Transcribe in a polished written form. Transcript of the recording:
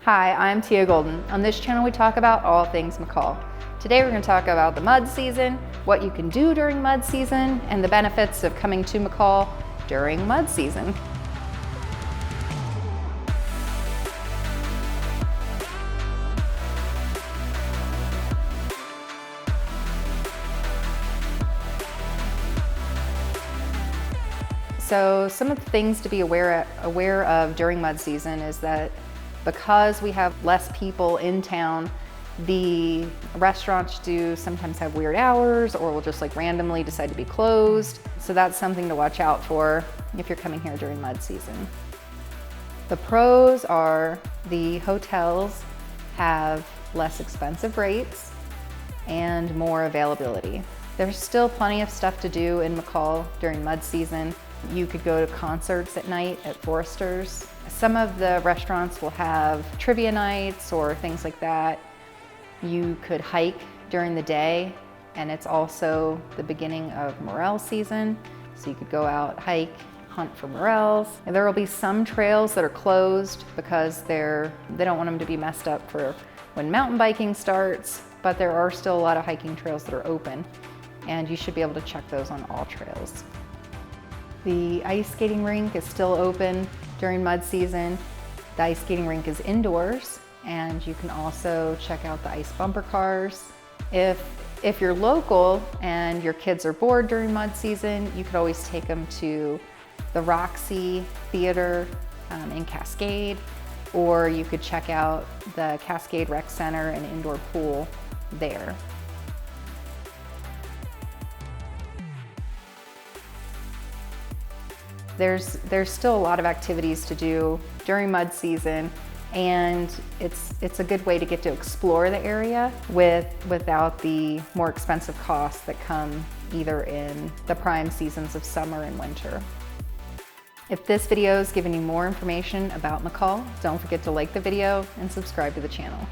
Hi, I'm Teia Golden. On this channel we talk about all things McCall. Today we're going to talk about the mud season, what you can do during mud season, and the benefits of coming to McCall during mud season. So some of the things to be aware of during mud season is that because we have less people in town, the restaurants do sometimes have weird hours or will just like randomly decide to be closed. So that's something to watch out for if you're coming here during mud season. The pros are the hotels have less expensive rates and more availability. There's still plenty of stuff to do in McCall during mud season. You could go to concerts at night at Forrester's. Some of the restaurants will have trivia nights or things like that. You could hike during the day, and it's also the beginning of morel season. So you could go out, hike, hunt for morels. And there will be some trails that are closed because they don't want them to be messed up for when mountain biking starts, but there are still a lot of hiking trails that are open, and you should be able to check those on all trails. The ice skating rink is still open during mud season. The ice skating rink is indoors, and you can also check out the ice bumper cars. If you're local and your kids are bored during mud season, you could always take them to the Roxy Theater in Cascade, or you could check out the Cascade Rec Center and indoor pool there. There's still a lot of activities to do during mud season, and it's a good way to get to explore the area without the more expensive costs that come either in the prime seasons of summer and winter. If this video has given you more information about McCall, don't forget to like the video and subscribe to the channel.